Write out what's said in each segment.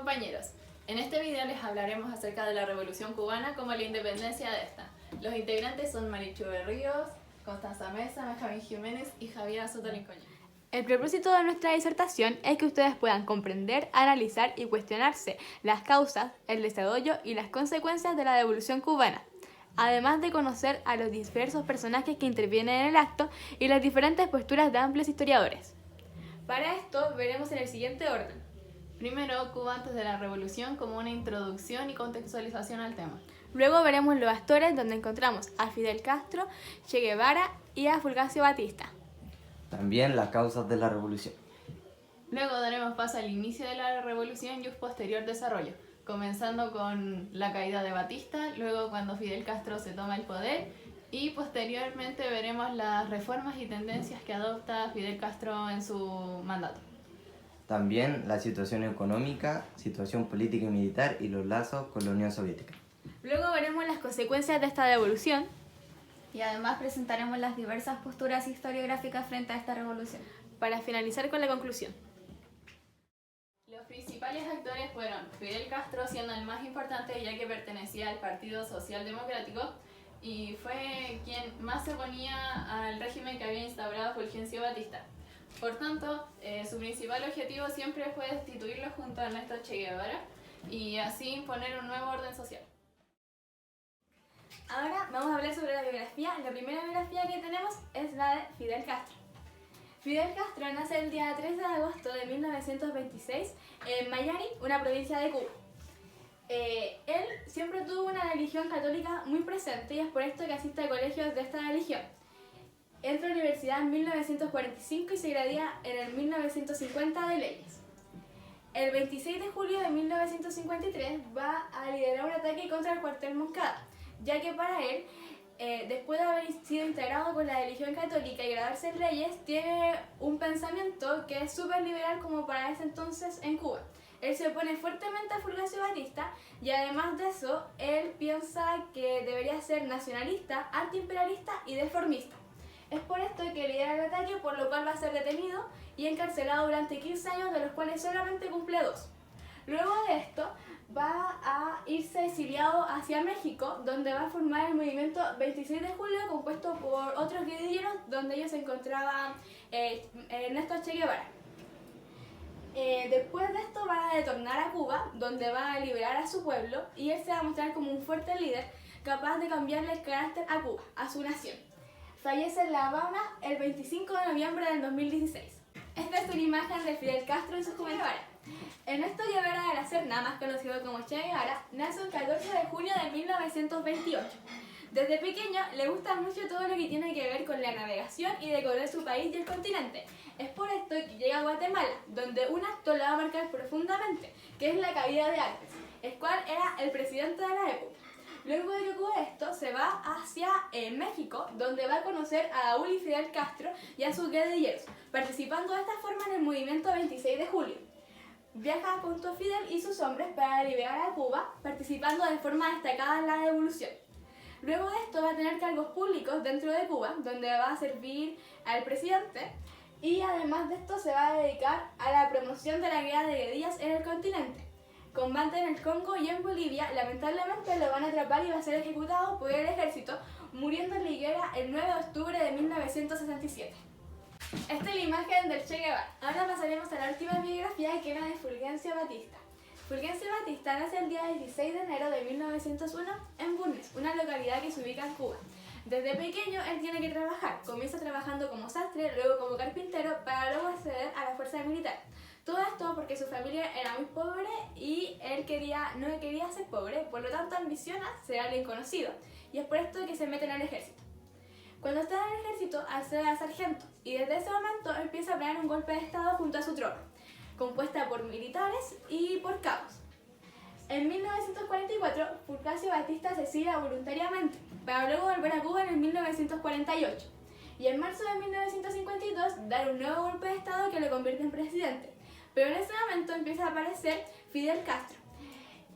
compañeros, en este video les hablaremos acerca de la Revolución Cubana como la independencia de esta. Los integrantes son Marichu Berríos, Constanza Mesa, Benjamín Jiménez y Javier Soto Lincoña. El propósito de nuestra disertación es que ustedes puedan comprender, analizar y cuestionarse las causas, el desarrollo y las consecuencias de la Revolución Cubana, además de conocer a los diversos personajes que intervienen en el acto y las diferentes posturas de amplios historiadores. Para esto veremos en el siguiente orden. Primero, Cuba antes de la Revolución como una introducción y contextualización al tema. Luego veremos los actores donde encontramos a Fidel Castro, Che Guevara y a Fulgencio Batista. También las causas de la revolución. Luego daremos paso al inicio de la revolución y su posterior desarrollo, comenzando con la caída de Batista, luego cuando Fidel Castro se toma el poder y posteriormente veremos las reformas y tendencias que adopta Fidel Castro en su mandato. También la situación económica, situación política y militar y los lazos con la Unión Soviética. Luego veremos las consecuencias de esta revolución. Y además presentaremos las diversas posturas historiográficas frente a esta revolución. Para finalizar con la conclusión. Los principales actores fueron Fidel Castro, siendo el más importante ya que pertenecía al Partido Social Democrático y fue quien más se oponía al régimen que había instaurado Fulgencio Batista. Por tanto, su principal objetivo siempre fue destituirlo junto a Ernesto Che Guevara y así imponer un nuevo orden social. Ahora vamos a hablar sobre la biografía. La primera biografía que tenemos es la de Fidel Castro. Fidel Castro nace el día 3 de agosto de 1926 en Mayari, una provincia de Cuba. Él siempre tuvo una religión católica muy presente y es por esto que asiste a colegios de esta religión. Entra a la universidad en 1945 y se gradúa en el 1950 de leyes. El 26 de julio de 1953 va a liderar un ataque contra el cuartel Moncada, ya que para él, después de haber sido integrado con la religión católica y graduarse en leyes, tiene un pensamiento que es súper liberal como para ese entonces en Cuba. Él se opone fuertemente a Fulgencio Batista y además de eso, él piensa que debería ser nacionalista, antiimperialista y deformista. Es por esto que lidera el ataque, por lo cual va a ser detenido y encarcelado durante 15 años, de los cuales solamente cumple 2. Luego de esto, va a irse exiliado hacia México, donde va a formar el movimiento 26 de julio, compuesto por otros guerrilleros, donde ellos se encontraban Ernesto Che Guevara. Después de esto van a retornar a Cuba, donde va a liberar a su pueblo, y él se va a mostrar como un fuerte líder, capaz de cambiarle el carácter a Cuba, a su nación. Fallece en La Habana el 25 de noviembre del 2016. Esta es una imagen de Fidel Castro en su juventud. Ernesto Guevara de la Serna, más conocido como Che Guevara, nace el 14 de junio de 1928. Desde pequeño le gusta mucho todo lo que tiene que ver con la navegación y recorrer su país y el continente. Es por esto que llega a Guatemala, donde un acto lo va a marcar profundamente, que es la caída de Artes, el cual era el presidente de la época. Luego de que ocurre esto, se va hacia México, donde va a conocer a Raúl y Fidel Castro y a sus guerrilleros, participando de esta forma en el movimiento 26 de julio. Viaja junto a Fidel y sus hombres para liberar a Cuba, participando de forma destacada en la revolución. Luego de esto va a tener cargos públicos dentro de Cuba, donde va a servir al presidente, y además de esto se va a dedicar a la promoción de la guerra de guerrillas en el continente. Combate en el Congo y en Bolivia, lamentablemente lo van a atrapar y va a ser ejecutado por el ejército, muriendo en la higuera el 9 de octubre de 1967. Esta es la imagen del Che Guevara. Ahora pasaremos a la última biografía, que era de Fulgencio Batista. Fulgencio Batista nace el día 16 de enero de 1901 en Bulnes, una localidad que se ubica en Cuba. Desde pequeño él tiene que trabajar. Comienza trabajando como sastre, luego como carpintero, para luego acceder a la fuerza militar. Todo esto porque su familia era muy pobre y él no quería ser pobre, por lo tanto ambiciona ser alguien conocido. Y es por esto que se mete en el ejército. Cuando está en el ejército, accede a sargento y desde ese momento empieza a planear un golpe de estado junto a su tropa, compuesta por militares y por cabos. En 1944, Fulgencio Batista se exilia voluntariamente, para luego volver a Cuba en 1948. Y en marzo de 1952 dar un nuevo golpe de estado que lo convierte en presidente. Pero en ese momento empieza a aparecer Fidel Castro,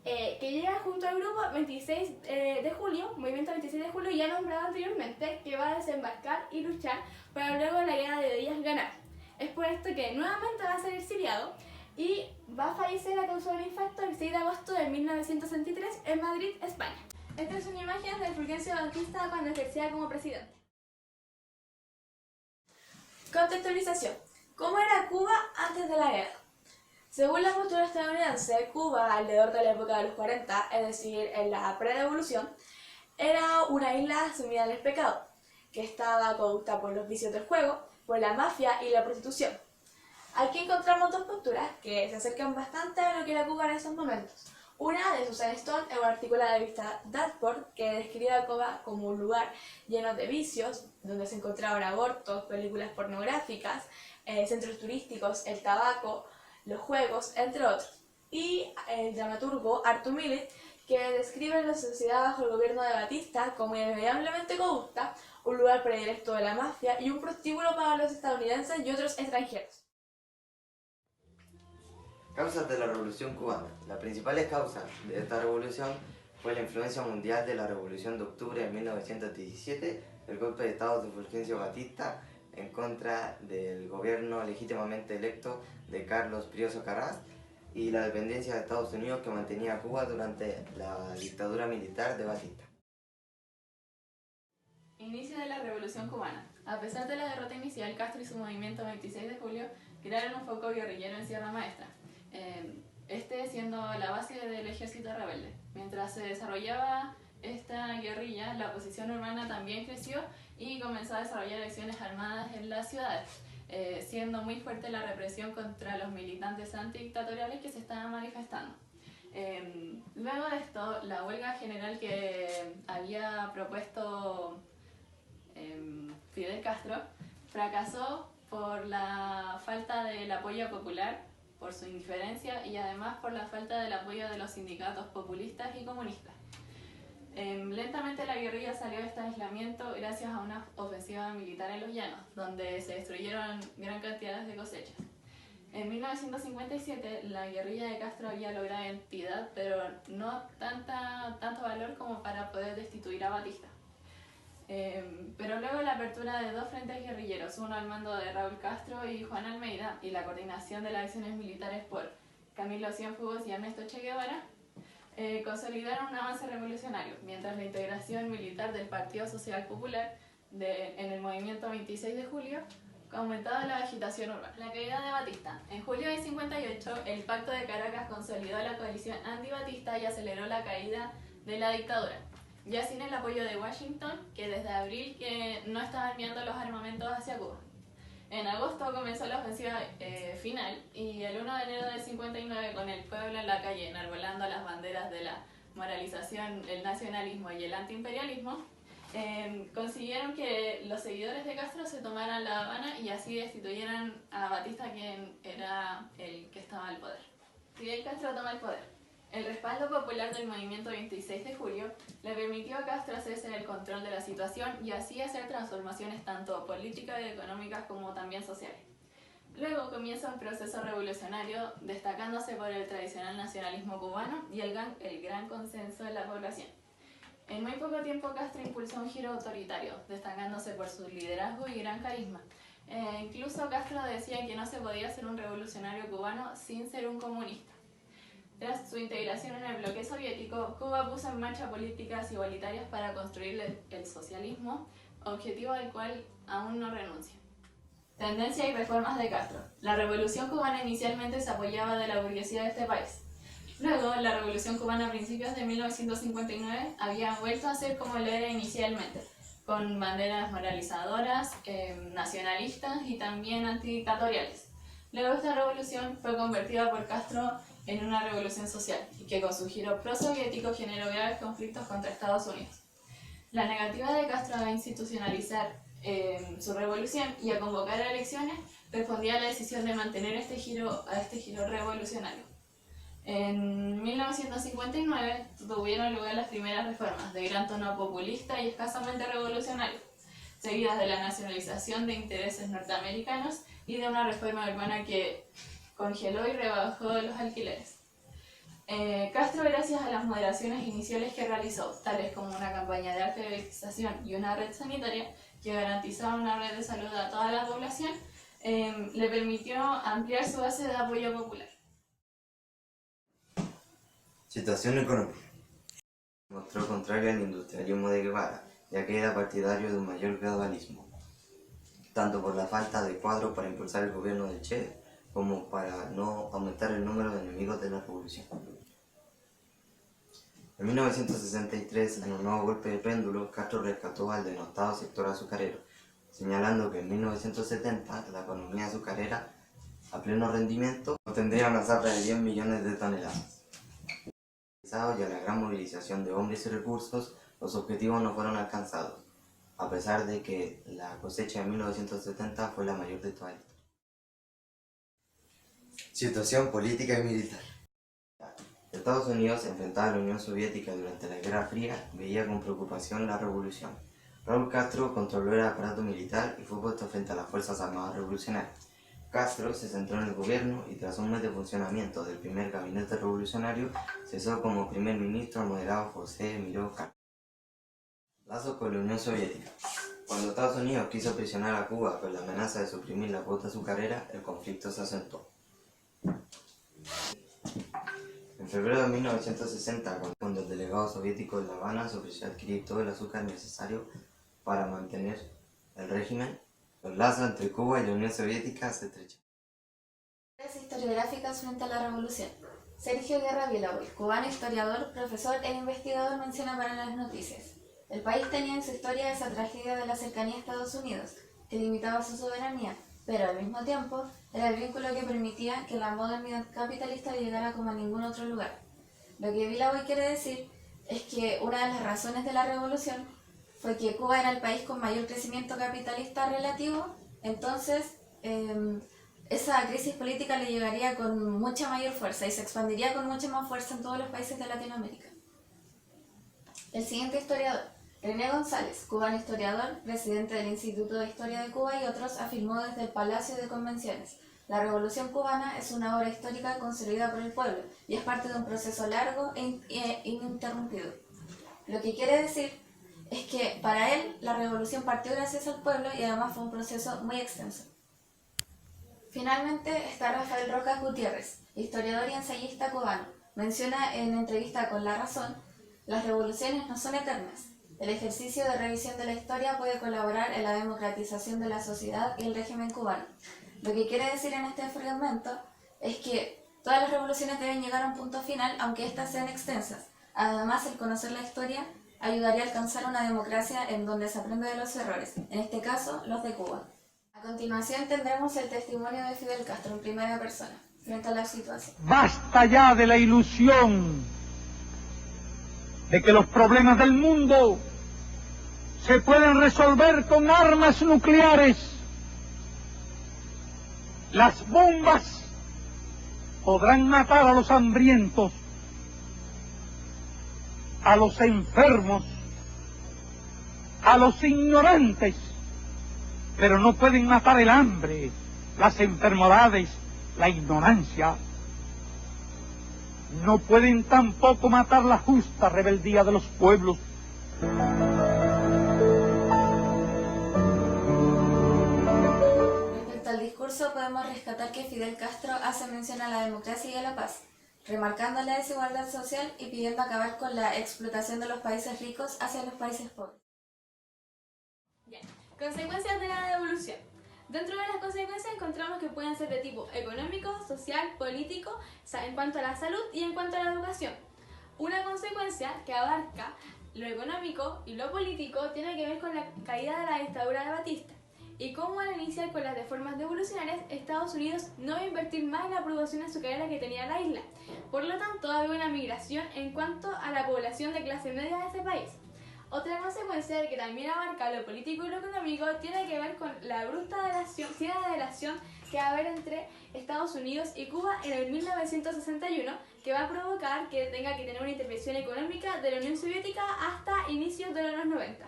que llega junto al grupo 26 de julio, movimiento 26 de julio ya nombrado anteriormente, que va a desembarcar y luchar para luego la guerra de guerrillas ganar. Es por esto que nuevamente va a ser exiliado y va a fallecer a causa de un infarto el 6 de agosto de 1963 en Madrid, España. Esta es una imagen de Fulgencio Batista cuando ejercía como presidente. Contextualización. ¿Cómo era Cuba antes de la guerra? Según la postura estadounidense, Cuba, alrededor de la época de los 40, es decir, en la pre-revolución, era una isla sumida en el pecado, que estaba corrupta por los vicios del juego, por la mafia y la prostitución. Aquí encontramos dos posturas que se acercan bastante a lo que era Cuba en esos momentos. Una de Susan Stone en un artículo de la revista Danforth que describe a Cuba como un lugar lleno de vicios, donde se encontraban abortos, películas pornográficas, centros turísticos, el tabaco, los juegos, entre otros. Y el dramaturgo Arthur Miller, que describe la sociedad bajo el gobierno de Batista como irremediablemente corrupta, un lugar predilecto de la mafia y un prostíbulo para los estadounidenses y otros extranjeros. Causas de la Revolución Cubana. Las principales causas de esta revolución fue la influencia mundial de la Revolución de Octubre de 1917, el golpe de Estado de Fulgencio Batista en contra del gobierno legítimamente electo de Carlos Prioso Carrás y la dependencia de Estados Unidos que mantenía a Cuba durante la dictadura militar de Batista. Inicio de la Revolución Cubana. A pesar de la derrota inicial, Castro y su movimiento 26 de julio crearon un foco guerrillero en Sierra Maestra, este siendo la base del ejército rebelde. Mientras se desarrollaba esta guerrilla, la oposición urbana también creció y comenzó a desarrollar acciones armadas en las ciudades, siendo muy fuerte la represión contra los militantes antidictatoriales que se estaban manifestando. Luego de esto, la huelga general que había propuesto Fidel Castro fracasó por la falta del apoyo popular, por su indiferencia y además por la falta del apoyo de los sindicatos populistas y comunistas. Lentamente la guerrilla salió de este aislamiento gracias a una ofensiva militar en los llanos, donde se destruyeron gran cantidad de cosechas. En 1957 la guerrilla de Castro había logrado identidad, pero no tanto valor como para poder destituir a Batista. Pero luego la apertura de dos frentes guerrilleros, uno al mando de Raúl Castro y Juan Almeida, y la coordinación de las acciones militares por Camilo Cienfuegos y Ernesto Che Guevara, consolidaron un avance revolucionario, mientras la integración militar del Partido Social Popular en el movimiento 26 de julio aumentaba la agitación urbana. La caída de Batista. En julio de 58, el Pacto de Caracas consolidó la coalición anti-Batista y aceleró la caída de la dictadura, ya sin el apoyo de Washington, que desde abril que no estaba enviando los armamentos hacia Cuba. En agosto comenzó la ofensiva final y el 1 de enero del 59, con el pueblo en la calle enarbolando las banderas de la moralización, el nacionalismo y el antiimperialismo, consiguieron que los seguidores de Castro se tomaran La Habana y así destituyeran a Batista, quien era el que estaba al poder. Fidel Castro toma el poder. El respaldo popular del movimiento 26 de julio le permitió a Castro hacerse el control de la situación y así hacer transformaciones tanto políticas y económicas como también sociales. Luego comienza un proceso revolucionario destacándose por el tradicional nacionalismo cubano y el gran consenso de la población. En muy poco tiempo Castro impulsó un giro autoritario, destacándose por su liderazgo y gran carisma. Incluso Castro decía que no se podía ser un revolucionario cubano sin ser un comunista. Tras su integración en el bloque soviético, Cuba puso en marcha políticas igualitarias para construir el socialismo, objetivo al cual aún no renuncia. Tendencia y reformas de Castro. La revolución cubana inicialmente se apoyaba de la burguesía de este país. Luego, la revolución cubana a principios de 1959 había vuelto a ser como lo era inicialmente, con banderas moralizadoras, nacionalistas y también antidictatoriales. Luego esta revolución fue convertida por Castro en una revolución social, que con su giro pro-soviético generó graves conflictos contra Estados Unidos. La negativa de Castro a institucionalizar su revolución y a convocar elecciones respondía a la decisión de mantener este giro revolucionario. En 1959 tuvieron lugar las primeras reformas de gran tono populista y escasamente revolucionario, seguidas de la nacionalización de intereses norteamericanos y de una reforma urbana que congeló y rebajó los alquileres. Castro, gracias a las moderaciones iniciales que realizó, tales como una campaña de alfabetización y una red sanitaria que garantizaba una red de salud a toda la población, le permitió ampliar su base de apoyo popular. Situación económica. Se mostró contrario al industrialismo de Guevara, ya que era partidario de un mayor gradualismo, tanto por la falta de cuadros para impulsar el gobierno de Che, como para no aumentar el número de enemigos de la revolución. En 1963, en un nuevo golpe de péndulo, Castro rescató al denostado sector azucarero, señalando que en 1970 la economía azucarera, a pleno rendimiento, obtendría una zafra de 10 millones de toneladas. Y a la gran movilización de hombres y recursos, los objetivos no fueron alcanzados, a pesar de que la cosecha de 1970 fue la mayor de toda la historia. Situación política y militar. Estados Unidos, enfrentada a la Unión Soviética durante la Guerra Fría, veía con preocupación la revolución. Raúl Castro controló el aparato militar y fue puesto frente a las Fuerzas Armadas Revolucionarias. Castro se centró en el gobierno y tras un mes de funcionamiento del primer gabinete revolucionario, cesó como primer ministro al moderado José Miró Castro. Lazos con la Unión Soviética. Cuando Estados Unidos quiso prisionar a Cuba con la amenaza de suprimir la cuota azucarera, el conflicto se acentuó. En febrero de 1960, cuando el delegado soviético en La Habana se ofreció a adquirir todo el azúcar necesario para mantener el régimen, los lazos entre Cuba y la Unión Soviética se estrecharon. Historiográficas frente a la revolución. Sergio Guerra Vilaboy, cubano historiador, profesor e investigador, menciona para las noticias: el país tenía en su historia esa tragedia de la cercanía a Estados Unidos, que limitaba su soberanía, pero al mismo tiempo era el vínculo que permitía que la modernidad capitalista llegara como a ningún otro lugar. Lo que Vilaboy quiere decir es que una de las razones de la revolución fue que Cuba era el país con mayor crecimiento capitalista relativo, entonces esa crisis política le llegaría con mucha mayor fuerza y se expandiría con mucha más fuerza en todos los países de Latinoamérica. El siguiente historiador, René González, cubano historiador, presidente del Instituto de Historia de Cuba y otros, afirmó desde el Palacio de Convenciones: la Revolución Cubana es una obra histórica construida por el pueblo y es parte de un proceso largo e ininterrumpido. Lo que quiere decir es que para él la revolución partió gracias al pueblo y además fue un proceso muy extenso. Finalmente está Rafael Rojas Gutiérrez, historiador y ensayista cubano. Menciona en entrevista con La Razón: las revoluciones no son eternas. El ejercicio de revisión de la historia puede colaborar en la democratización de la sociedad y el régimen cubano. Lo que quiere decir en este fragmento es que todas las revoluciones deben llegar a un punto final, aunque éstas sean extensas. Además, el conocer la historia ayudaría a alcanzar una democracia en donde se aprende de los errores, en este caso, los de Cuba. A continuación tendremos el testimonio de Fidel Castro en primera persona, frente a la situación. Basta ya de la ilusión de que los problemas del mundo se pueden resolver con armas nucleares. Las bombas podrán matar a los hambrientos, a los enfermos, a los ignorantes, pero no pueden matar el hambre, las enfermedades, la ignorancia. No pueden tampoco matar la justa rebeldía de los pueblos. Respecto al discurso, podemos rescatar que Fidel Castro hace mención a la democracia y a la paz, remarcando la desigualdad social y pidiendo acabar con la explotación de los países ricos hacia los países pobres. Bien. Consecuencias de la revolución. Dentro de las consecuencias encontramos que pueden ser de tipo económico, social, político, en cuanto a la salud y en cuanto a la educación. Una consecuencia que abarca lo económico y lo político tiene que ver con la caída de la dictadura de Batista y cómo al iniciar con las reformas revolucionarias, Estados Unidos no va a invertir más en la producción azucarera que tenía la isla. Por lo tanto, va a haber una migración en cuanto a la población de clase media de ese país. Otra consecuencia que también abarca lo político y lo económico tiene que ver con la abrupta relación que va a haber entre Estados Unidos y Cuba en el 1961, que va a provocar que tenga que tener una intervención económica de la Unión Soviética hasta inicios de los años 90.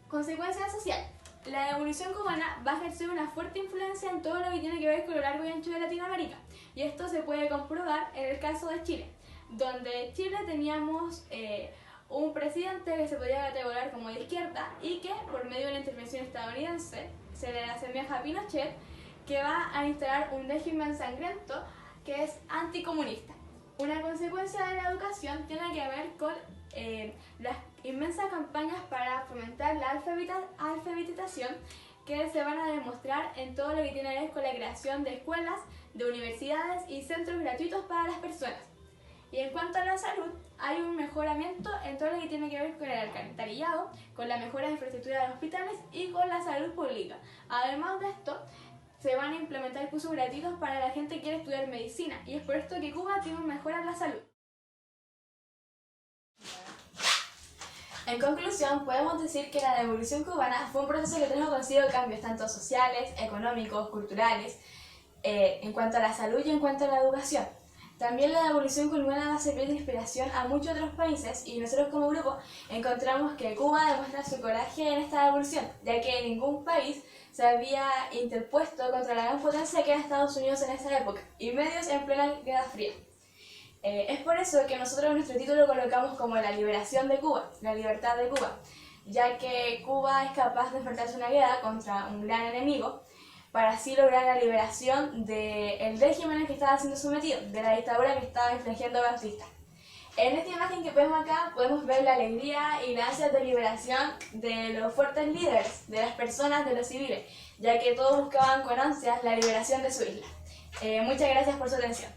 Consecuencia social. La revolución cubana va a ejercer una fuerte influencia en todo lo que tiene que ver con lo largo y ancho de Latinoamérica, y esto se puede comprobar en el caso de Chile, donde Chile teníamos un presidente que se podía categorizar como de izquierda y que por medio de la intervención estadounidense se le asemeja a Pinochet, que va a instalar un régimen sangriento que es anticomunista. Una consecuencia de la educación tiene que ver con las inmensas campañas para fomentar la alfabetización que se van a demostrar en todo lo que tiene que ver con la creación de escuelas, de universidades y centros gratuitos para las personas. Y en cuanto a la salud, hay un mejoramiento en todo lo que tiene que ver con el alcantarillado, con la mejora de infraestructura de hospitales y con la salud pública. Además de esto, se van a implementar cursos gratuitos para la gente que quiere estudiar medicina, y es por esto que Cuba tiene una mejora en la salud. En conclusión, podemos decir que la Revolución Cubana fue un proceso que trajo consigo cambios tanto sociales, económicos, culturales, en cuanto a la salud y en cuanto a la educación. También la Revolución Cubana va a servir de inspiración a muchos otros países, y nosotros como grupo encontramos que Cuba demuestra su coraje en esta revolución, ya que ningún país se había interpuesto contra la gran potencia que era Estados Unidos en esa época, y medios en plena Guerra Fría. Es por eso que nosotros en nuestro título colocamos como la liberación de Cuba, la libertad de Cuba, ya que Cuba es capaz de enfrentarse a una guerra contra un gran enemigo para así lograr la liberación del régimen al que estaba siendo sometido, de la dictadura que estaba infligiendo Batista. En esta imagen que vemos acá podemos ver la alegría y la ansia de liberación de los fuertes líderes, de las personas, de los civiles, ya que todos buscaban con ansias la liberación de su isla. Muchas gracias por su atención.